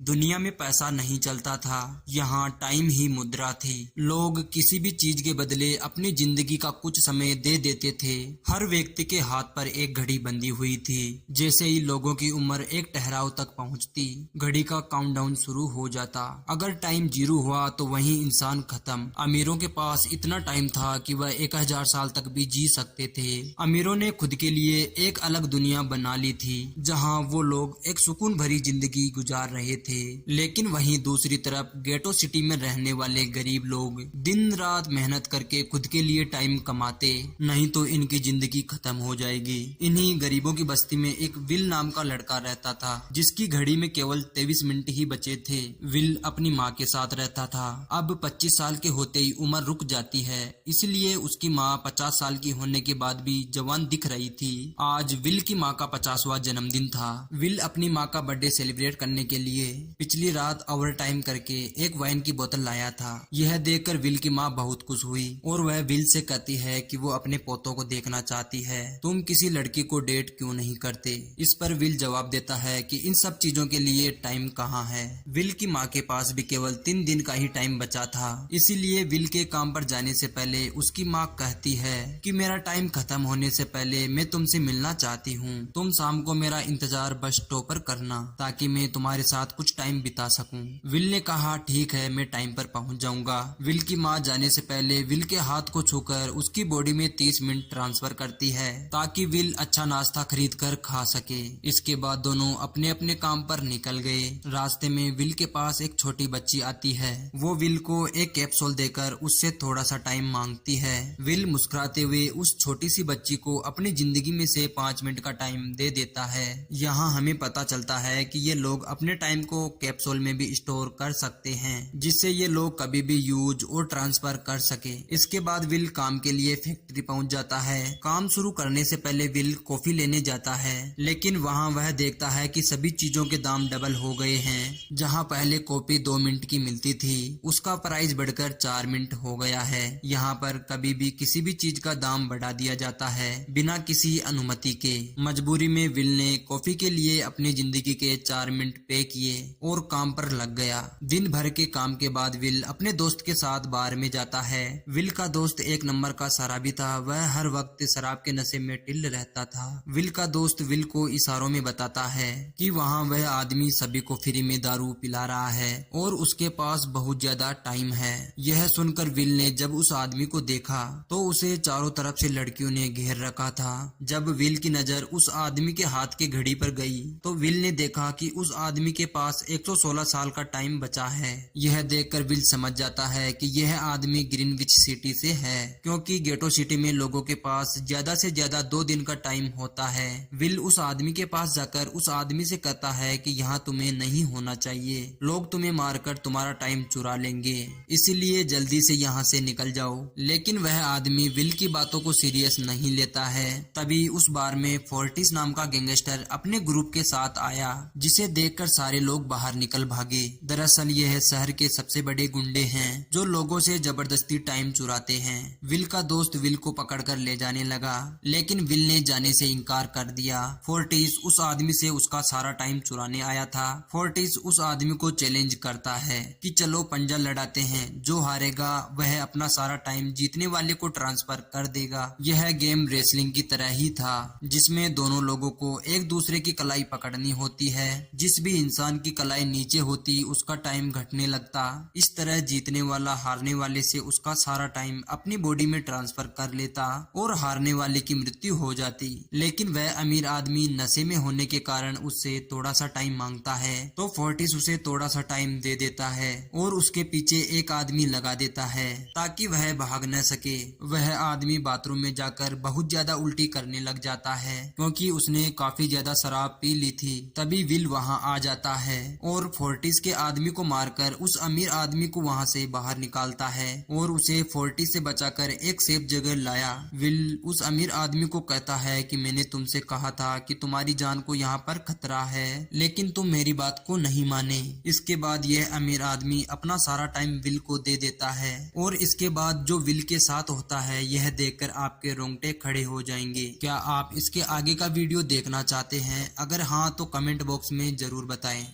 दुनिया में पैसा नहीं चलता था, यहाँ टाइम ही मुद्रा थी। लोग किसी भी चीज के बदले अपनी जिंदगी का कुछ समय दे देते थे। हर व्यक्ति के हाथ पर एक घड़ी बंधी हुई थी। जैसे ही लोगों की उम्र एक ठहराव तक पहुंचती, घड़ी का काउंटडाउन शुरू हो जाता। अगर टाइम 0 हुआ तो वही इंसान खत्म। अमीरों के पास इतना टाइम था कि वह 1000 साल तक भी जी सकते थे। अमीरों ने खुद के लिए एक अलग दुनिया बना ली थी, जहाँ वो लोग एक सुकून भरी जिंदगी गुजार रहे थे। लेकिन वहीं दूसरी तरफ गेटो सिटी में रहने वाले गरीब लोग दिन रात मेहनत करके खुद के लिए टाइम कमाते, नहीं तो इनकी जिंदगी खत्म हो जाएगी। इन्हीं गरीबों की बस्ती में एक विल नाम का लड़का रहता था, जिसकी घड़ी में केवल 23 मिनट ही बचे थे। विल अपनी माँ के साथ रहता था। अब 25 साल के होते ही उम्र रुक जाती है, इसलिए उसकी माँ 50 साल की होने के बाद भी जवान दिख रही थी। आज विल की माँ का 50वां जन्मदिन था। विल अपनी माँ का बर्थडे सेलिब्रेट करने के लिए पिछली रात ओवर टाइम करके एक वाइन की बोतल लाया था। यह देखकर विल की माँ बहुत खुश हुई और वह विल से कहती है कि वो अपने पोतों को देखना चाहती है। तुम किसी लड़की को डेट क्यों नहीं करते? इस पर विल जवाब देता है कि इन सब चीजों के लिए टाइम कहाँ है। विल की माँ के पास भी केवल 3 दिन का ही टाइम बचा था, इसीलिए विल के काम पर जाने से पहले उसकी माँ कहती है कि मेरा टाइम खत्म होने से पहले मैं तुमसे मिलना चाहती हूँ। तुम शाम को मेरा इंतजार बस स्टॉप पर करना, ताकि मैं तुम्हारे साथ कुछ टाइम बिता सकूं। विल ने कहा ठीक है, मैं टाइम पर पहुंच जाऊंगा। विल की माँ जाने से पहले विल के हाथ को छूकर उसकी बॉडी में 30 मिनट ट्रांसफर करती है, ताकि विल अच्छा नाश्ता खरीद कर खा सके। इसके बाद दोनों अपने अपने काम पर निकल गए। रास्ते में विल के पास एक छोटी बच्ची आती है। वो विल को एक कैप्सूल देकर उससे थोड़ा सा टाइम मांगती है। विल मुस्कुराते हुए उस छोटी सी बच्ची को अपनी जिंदगी में से 5 मिनट का टाइम दे देता है। यहाँ हमें पता चलता है कि ये लोग अपने टाइम को कैप्सूल में भी स्टोर कर सकते हैं, जिससे ये लोग कभी भी यूज और ट्रांसफर कर सके। इसके बाद विल काम के लिए फैक्ट्री पहुंच जाता है। काम शुरू करने से पहले विल कॉफी लेने जाता है, लेकिन वहां वह देखता है कि सभी चीजों के दाम डबल हो गए हैं। जहां पहले कॉफी 2 मिनट की मिलती थी, उसका प्राइस बढ़कर 4 मिनट हो गया है। यहाँ पर कभी भी किसी भी चीज का दाम बढ़ा दिया जाता है बिना किसी अनुमति के। मजबूरी में विल ने कॉफी के लिए अपनी जिंदगी के 4 मिनट पे किए और काम पर लग गया। दिन भर के काम के बाद विल अपने दोस्त के साथ बार में जाता है। विल का दोस्त एक नंबर का शराबी था। वह हर वक्त शराब के नशे में टिल रहता था। विल का दोस्त विल को इशारों में बताता है कि वहाँ वह आदमी सभी को फ्री में दारू पिला रहा है और उसके पास बहुत ज्यादा टाइम है। यह सुनकर विल ने जब उस आदमी को देखा तो उसे चारों तरफ से लड़कियों ने घेर रखा था। जब विल की नजर उस आदमी के हाथ की घड़ी पर गई तो विल ने देखा कि उस आदमी के पास 116 साल का टाइम बचा है। यह देखकर विल समझ जाता है कि यह आदमी ग्रीनविच सिटी से है, क्योंकि गेटो सिटी में लोगों के पास ज्यादा से ज्यादा 2 दिन का टाइम होता है। विल उस आदमी के पास जाकर उस आदमी से कहता है कि यहाँ तुम्हें नहीं होना चाहिए, लोग तुम्हें मारकर तुम्हारा टाइम चुरा लेंगे, इसीलिए जल्दी से यहाँ से निकल जाओ। लेकिन वह आदमी विल की बातों को सीरियस नहीं लेता है। तभी उस बार में फोर्टिस नाम का गैंगस्टर अपने ग्रुप के साथ आया, जिसे देखकर सारे लोग बाहर निकल भागे। दरअसल यह शहर के सबसे बड़े गुंडे हैं, जो लोगों से जबरदस्ती टाइम चुराते हैं। विल का दोस्त विल को पकड़कर ले जाने लगा, लेकिन विल ने जाने से इनकार कर दिया। फोर्टिस उस आदमी से उसका सारा टाइम चुराने आया था। फोर्टिस उस आदमी को चैलेंज करता है कि चलो पंजा लड़ाते हैं, जो हारेगा वह अपना सारा टाइम जीतने वाले को ट्रांसफर कर देगा। यह गेम रेसलिंग की तरह ही था, जिसमें दोनों लोगों को एक दूसरे की कलाई पकड़नी होती है। जिस भी इंसान की कलाई नीचे होती उसका टाइम घटने लगता। इस तरह जीतने वाला हारने वाले से उसका सारा टाइम अपनी बॉडी में ट्रांसफर कर लेता और हारने वाले की मृत्यु हो जाती। लेकिन वह अमीर आदमी नशे में होने के कारण उससे थोड़ा सा टाइम मांगता है, तो फोर्टिस उसे थोड़ा सा टाइम दे देता है और उसके पीछे एक आदमी लगा देता है ताकि वह भाग न सके। वह आदमी बाथरूम में जाकर बहुत ज्यादा उल्टी करने लग जाता है, क्योंकि उसने काफी ज्यादा शराब पी ली थी। तभी विल वहां आ जाता है और फोर्टिस के आदमी को मारकर उस अमीर आदमी को वहां से बाहर निकालता है और उसे फोर्टिस से बचाकर एक सेफ जगह लाया। विल उस अमीर आदमी को कहता है कि मैंने तुमसे कहा था कि तुम्हारी जान को यहाँ पर खतरा है, लेकिन तुम मेरी बात को नहीं माने। इसके बाद यह अमीर आदमी अपना सारा टाइम विल को दे देता है और इसके बाद जो विल के साथ होता है यह देखकर आपके रोंगटे खड़े हो जाएंगे। क्या आप इसके आगे का वीडियो देखना चाहते हैं? अगर हाँ तो कमेंट बॉक्स में जरूर बताएं।